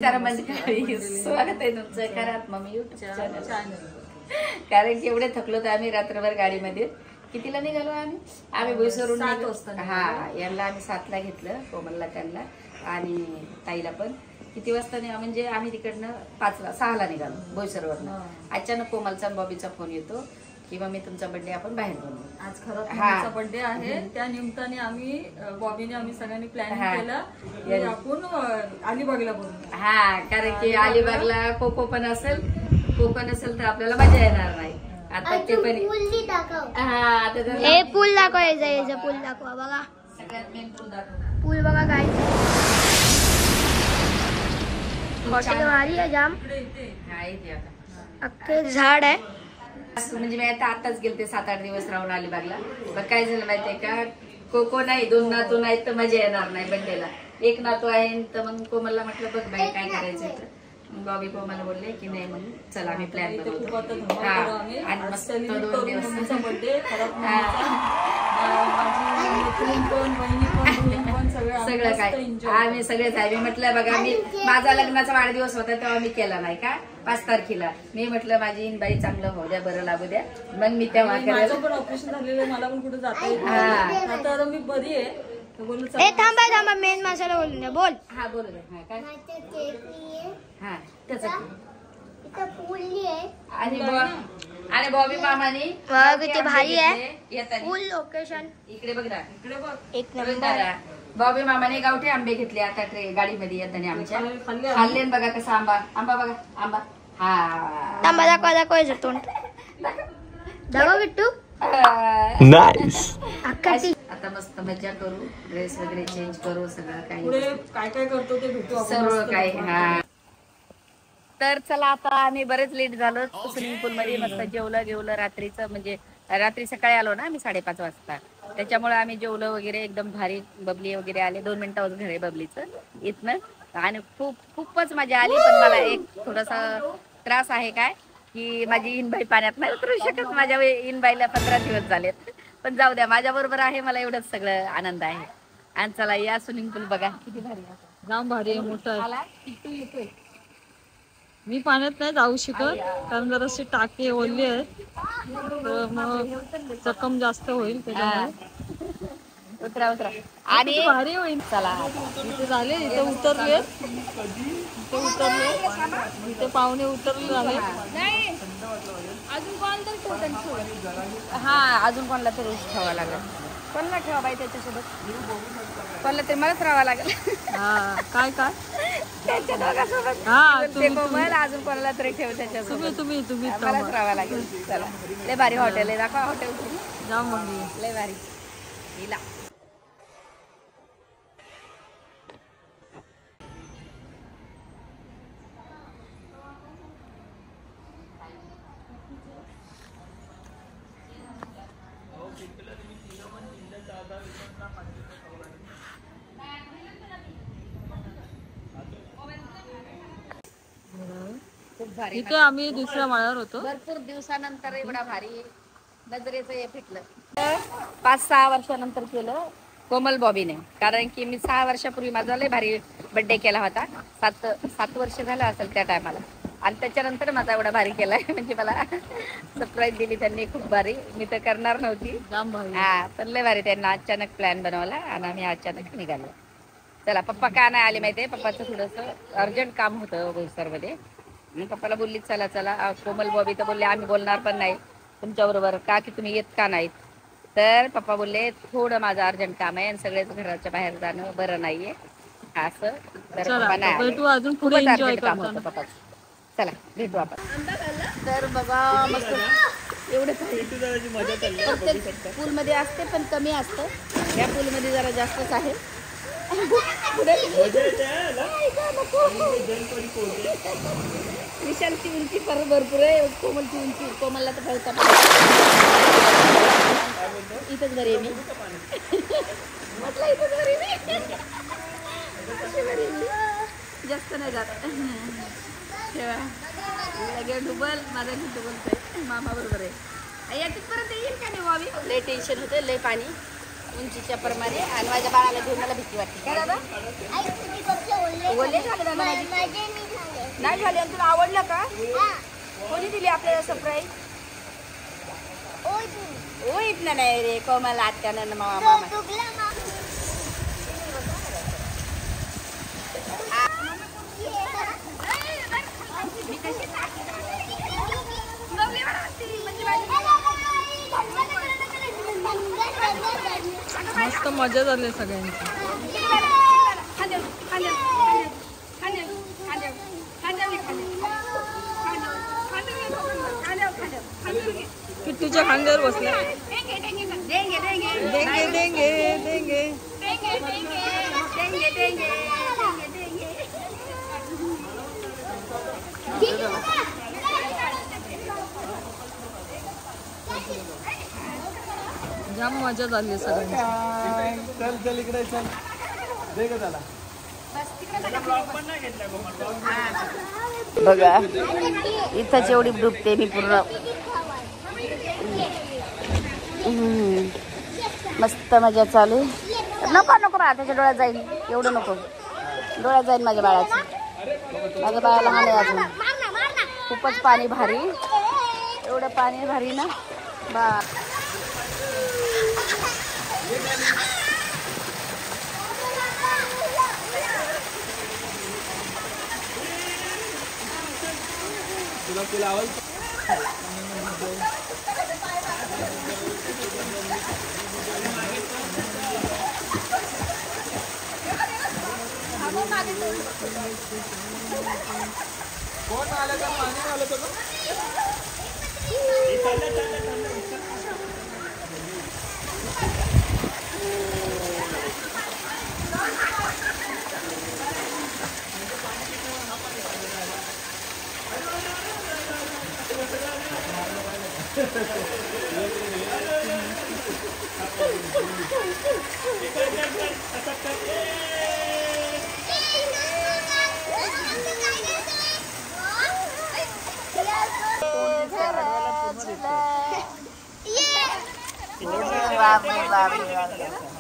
स्वागत आहे तुमचं घरात मम्मी युट्यूब चॅनल. कारण की एवढे थकलो तर आम्ही रात्रभर गाडीमध्ये. कितीला निघालो आम्ही भुईसरून. हा, यांना आम्ही 7ला घेतलं, कोमलला त्यांना आणि ताईला पण. किती वाजता म्हणजे आम्ही तिकडनं 6ला निघालो भुईसरवरनं. अचानक कोमलचा बॉबीचा फोन येतो की मम्मी तुमचा बर्थडे आपण बाहेर बनवू. आज खरंच मम्मीचा बर्थडे आहे. त्या निमित्ताने आम्ही सगळ्यांनी प्लॅनिंग केलं की आपण अलिबागला बनवू. हा, कारण की अलिबागला कोकण असेल तर आपल्याला मजा येणार नाही. आता ते पण पूल दाखवायचा. पूल दाखवा बघा. सगळ्यात मेन पूल दाखव. पूल बघा काय भारी आहे जाम. अख्खे झाड आहे. म्हणजे मी आताच गेलते 7-8 दिवस राहून अलिबागला. पण काय झालं माहितीये का, कोको नाही, 2 नातू नाही तर मजा येणार नाही बर्थडेला. एक नातू आहे तर मग कोमलला म्हटलं बघ बाई काय करायचं तर बॉबी कोमल बोलले की नाही मग चला आम्ही प्लॅन बनवतो. आणि मस्त 2 दिवस बर्थडे सगळं काय आम्ही सगळेच आहे. मी म्हटलं बघा, मी माझा लग्नाचा वाढदिवस होता तेव्हा मी केला नाही का 5 तारखेला. मी म्हटलं माझी इनबाई चांगलं होऊ द्या, बरं लागू द्या, मग मी तेव्हा माझं पण ऑपरेशन झालेलं, मला पण कुठे जाता येत नाही. आता मी बरी आहे. थांबा मेन मसाला बोलून द्या. बोल. हा बोलू दे. काय हा त्याचं आणि बॉबी मामाने किती भारी आहे फुल लोकेशन. इकडे बघ ना, इकडे बघ. एक नंबर. बॉबी मामाने गावठी आंबे घेतले आता गाडीमध्ये येताना आमच्या. खाल्ले बघा कसा आंबा बघा आंबा. हा, दाखवायचं तोंड दाखव बिट्टू. आता मस्त मजा करू, ड्रेस वगैरे चेंज करू, सगळं काही पुढे काय काय करतो ते भेटू सर्व काही. हा, तर चला आता आम्ही बरेच लेट झालो. स्विमिंग पूल मध्ये मस्त जेवलं रात्रीचं. म्हणजे रात्री सकाळी आलो ना आम्ही 5:30 वाजता. त्याच्यामुळे आम्ही जेवलं वगैरे एकदम भारी. बबली वगैरे आले. 2 मिनिटावर घर आहे बबलीचं इथनं. आणि खूपच मजा आली. पण मला एक थोडासा त्रास आहे काय की माझी इनबाई पाण्यात नाही उतरू शकत. माझ्या इनबाईला 15 दिवस झालेत. पण जाऊ द्या, माझ्या बरोबर आहे, मला एवढंच सगळं आनंद आहे. आणि चला या स्विमिंग पूल बघा किती भारी आहे. जाम भारी आहे, मोठा आहे. तू येतोय. मी पाण्यात नाही जाऊ शकत कारण जराशी टाकी ओली आहे, तर मग जखम जास्त होईल त्याच्यामुळे. उतरा आणि भारी होईल. चला इथे झाले, इथे उतरले, इथे पाहुणे उतरले झाले. अजून कोणाला तरी ठेवावं लागेल. कोणाला ठेवा बाई त्याच्यासोबत? कोणाला तरी मलाच राहावं लागेल. काय त्यांच्या दोघांसोबत. अजून कोणाला तरी ठेव त्याच्यासोबत. तुम्ही मलाच राहावं लागेल. चला, लय भारी हॉटेल आहे, दाखवा हॉटेल. जाम लय भारी. हिला खूप भारी. इथे आम्ही दुसऱ्या माळ्यावर होतो. भरपूर दिवसानंतर एवढा भारी नजरेचं हे फिटलं. 5-6 वर्षानंतर केलं कोमल बॉबीने. कारण की मी 6 वर्षापूर्वी माझा लय भारी बर्थडे केला होता. 7 वर्ष झालं असेल त्या टायमाला. आणि त्याच्यानंतर माझा एवढा भारी केलाय. म्हणजे मला सरप्राईज दिली त्यांनी खूप भारी. मी तर करणार नव्हती. हा, पण लय भारी. त्यांना अचानक प्लॅन बनवला आणि आम्ही अचानक निघालो. चला, पप्पा का नाही आले माहितीये, पप्पाचं थोडंसं अर्जंट काम होतं बोईसर मध्ये. मी पप्पाला बोलली चला. कोमल बॉबी तर बोलले आम्ही बोलणार पण नाही तुमच्या बरोबर, का की तुम्ही येत का नाहीत. तर पप्पा बोलले थोडं माझं अर्जंट काम आहे आणि सगळेच घराच्या बाहेर जाणं बरं नाहीये असं. तर पप्पा नाही, खूपच अर्जंट काम होतं पप्पाचं. चला भेटू आपण. तर बघा मस्त एवढं पूल मध्ये असते पण कमी असतं. या पूल मध्ये जरा जास्तच आहे. विशालची उंची फार भरपूर आहे. कोमलची उंची, कोमलला तर पळता इथंच बरी आहे मी. म्हटलं इथंच बरी मी, जास्त नाही जात. ठेवा लगे डुबल माझा किती बोलतोय मामा बरोबर आहे. या तिथपर्यंत येईल का नाही बॉबी? लय टेन्शन होतं, लय पाणी उंचीच्या प्रमाणे. आणि माझ्या बाळाला घेऊन मला भीती वाटते. काय दादा? ओले झाले दादा माझे? नाही झाले. आणि तुला आवडलं का? कोणी दिली आपल्याला सरप्राईज? ओ इथनं नाही रे, कोमल आत्यानं मामा. मस्त मजा झाली सगळ्यांची. किट्टूच्या खांद्यावर बसल्या. देंगे देंगे देंगे. जाम मजा झाली सगळ्यांची. चल चल इकडे चल. दे ग त्याला. बघा इथंच एवढी डुबते मी पूर्ण. मस्त मजा चालू. नको नको बाळा, त्याच्या डोळ्यात जाईल. एवढं नको, डोळ्यात जाईल माझ्या बाळाचं. माझ्या बाळाला लहान आहे अजून. खूपच पाणी भारी, एवढं पाणी भारी ना बा. तुला आवड? कोण आलं का? पाणी आलं का?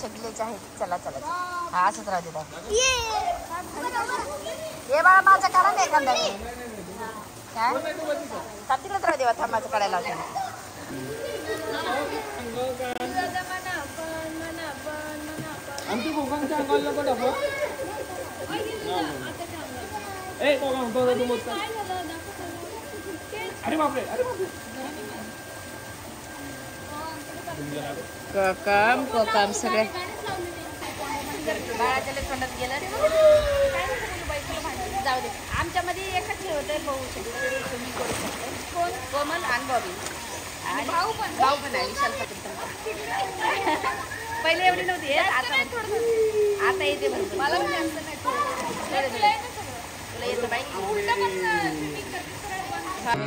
छगलेच आहेत. चला चला हा असंच राहू दे. हे बाळा माझं काढा नाही एखादा काय तिकडच राहू देवा. थांबाचं काढायला आमची कोकणच्या अंगाला नको टाकू. ए कोकण तो तू मोठा. अरे बापरे, अरे बापरे. कोकम सगळे बाळाच्या तोंडात गेलं. जाऊ दे, आमच्यामध्ये एकच हे होतं. भाऊ तुम्ही करू शकता. कोण? कोमल आणि बॉबी. आणि भाऊ पण आहे विशाल पटेल. पहिले एवढी नव्हती, आता येते. मला तुला येतं बाई.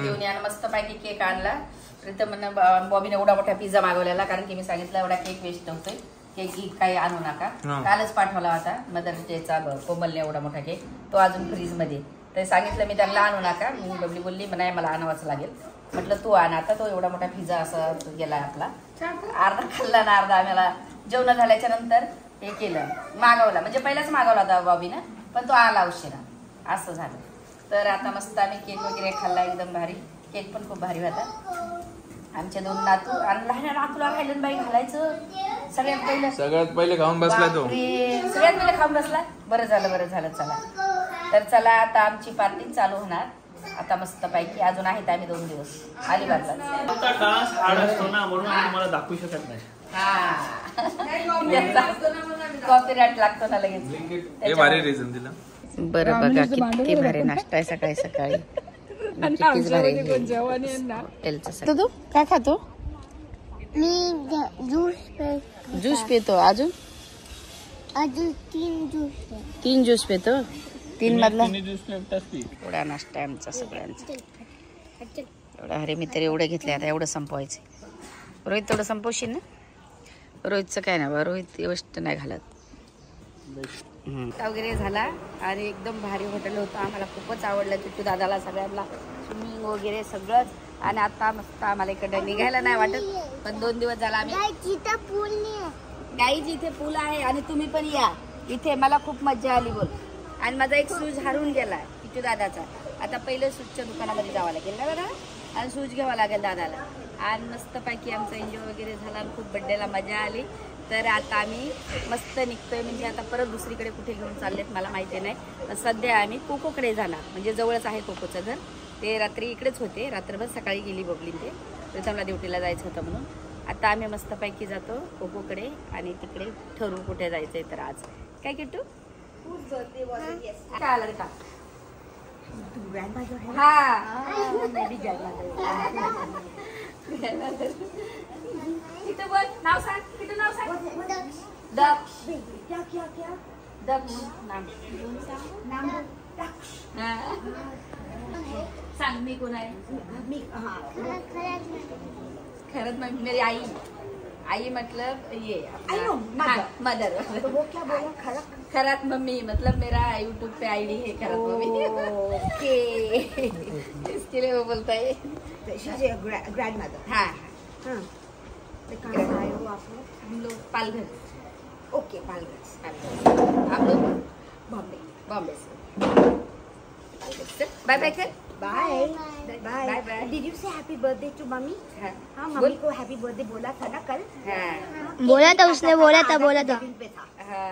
घेऊन या. मस्त पैकी केक आणला. प्रीतमनं बॉबीने एवढा मोठा पिझ्झा मागवलेला, कारण की मी सांगितलं एवढा केक वेस्ट होतोय. केक काही आणू नका. कालच पाठवला होता मदर्स डेचा कोमलने एवढा मोठा केक. तो अजून फ्रीज मध्ये. तर सांगितलं मी त्यांना आणू नका. मी बबली बोलली नाही मला आणावाच लागेल. म्हटलं तू आण. आता तो एवढा मोठा पिझ्झा असा गेला आपला. अर्धा खाल्ला ना, अर्धा आम्हाला जेवण झाल्याच्या नंतर हे केलं, मागवला. म्हणजे पहिलाच मागवला होता बॉबीनं, पण तो आला उशिरा, असं झालं. तर आता मस्त आम्ही केक वगैरे खाल्ला. एकदम भारी केक पण खूप भारी होता. आमचे दोन नातू आणि लहान नातूला खायला बाई घालायचं. सगळ्यात पहिले खाऊन बसला तो. सगळ्यात पहिले खाऊन बसला. बरं झालं. चला तर चला आता आमची पार्टी चालू होणार. आता मस्त पैकी अजून आहेत आम्ही 2 दिवस अलिबागला. डान्स हार्ड असतो ना, म्हणून आम्ही तुम्हाला दाखवू शकत नाही. कॉपीराइट लागतो ना लगेच. भारी रिझन दिला. बरं बघा किती भारी नाश्ता आहे सकाळी सकाळी. तू काय खातो? मी ज्यूस पितो. अजून 3 ज्यूस पितो. 3 मधला एवढा नाश्ता आहे आमचा सगळ्यांचा. एवढा अरे मी तरी एवढे घेतले. आता एवढं संपवायचे. रोहित तेवढं संपवशील ना? रोहितचं काय ना, रोहित व्यवस्थित नाही घालत. वगैरे झाला आणि एकदम भारी हॉटेल होतं. आम्हाला खूपच आवडलं. किट्टू दादाला सगळ्यांना स्विमिंग वगैरे सगळंच. आणि आता मस्त आम्हाला इकडे निघायला नाही वाटत, पण 2 दिवस झाला आम्ही. गाईज इथे पूल आहे आणि तुम्ही पण या इथे. मला खूप मजा आली बोल. आणि माझा एक शूज हरवून गेला किटू दादाचा. आता पहिलं शूजच्या दुकानामध्ये जावं लागेल ना दादा, आणि शूज घ्यावा लागेल दादाला. आणि मस्तपैकी आमचा एन्जॉय वगैरे झाला आणि खूप बड्डेला मजा आली. तर आता आम्ही मस्त निघतोय, म्हणजे आता परत दुसरीकडे कुठे घेऊन चाललेत मला माहिती नाही. तर सध्या आम्ही कोकोकडे जाणार, म्हणजे जवळच आहे कोकोचं घर. ते रात्री इकडेच होते, रात्रभर सकाळी गेली बबली ते प्रथमला ड्युटीला जायचं होतं म्हणून. आता आम्ही मस्तपैकी जातो कोकोकडे आणि तिकडे ठरवू कुठे जायचंय. तर आज काय किट्टू काय आलं का? किट्टू बोल, नाव सांग. किट्टू नाव सांग. दक्ष. दक्ष नाम सांग. मी कोण आहे? खरंच मग मेरी आई मतलब ये मदर. खरत मम्मी मतलब मेरा यूट्यूब पे आईडी है खरत मम्मी. ओके इसके लिए वो बोलता है ग्रैंडमदर. हाँ हम लोग पालघर. ओके पालघर. आप लोग बॉम्बे से. बाय बाय कर. Bye bye bye. Did you say happy birthday to mummy? हाँ हाँ मम्मी को हैप्पी बर्थडे बोला था ना कल? हाँ बोला था उसने, बोला था हाँ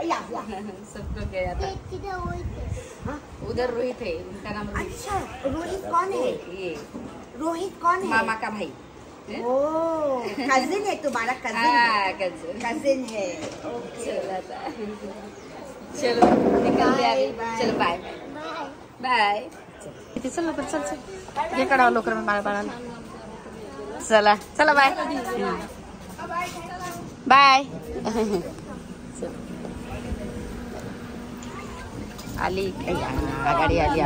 या सबको गया था. उधर रोहित है, उनका नाम रोहित. अच्छा रोहित कौन है? ये रोहित कौन है? मामा का भाई. ओ कजिन है तुम्हारा? हाँ, कजिन है. चलो निकलते हैं अभी. चलो बाय बाय. चल लवकर. चल हे काढावं लवकर बाळाला. चला चला बाय बाय. आली गाडी आली.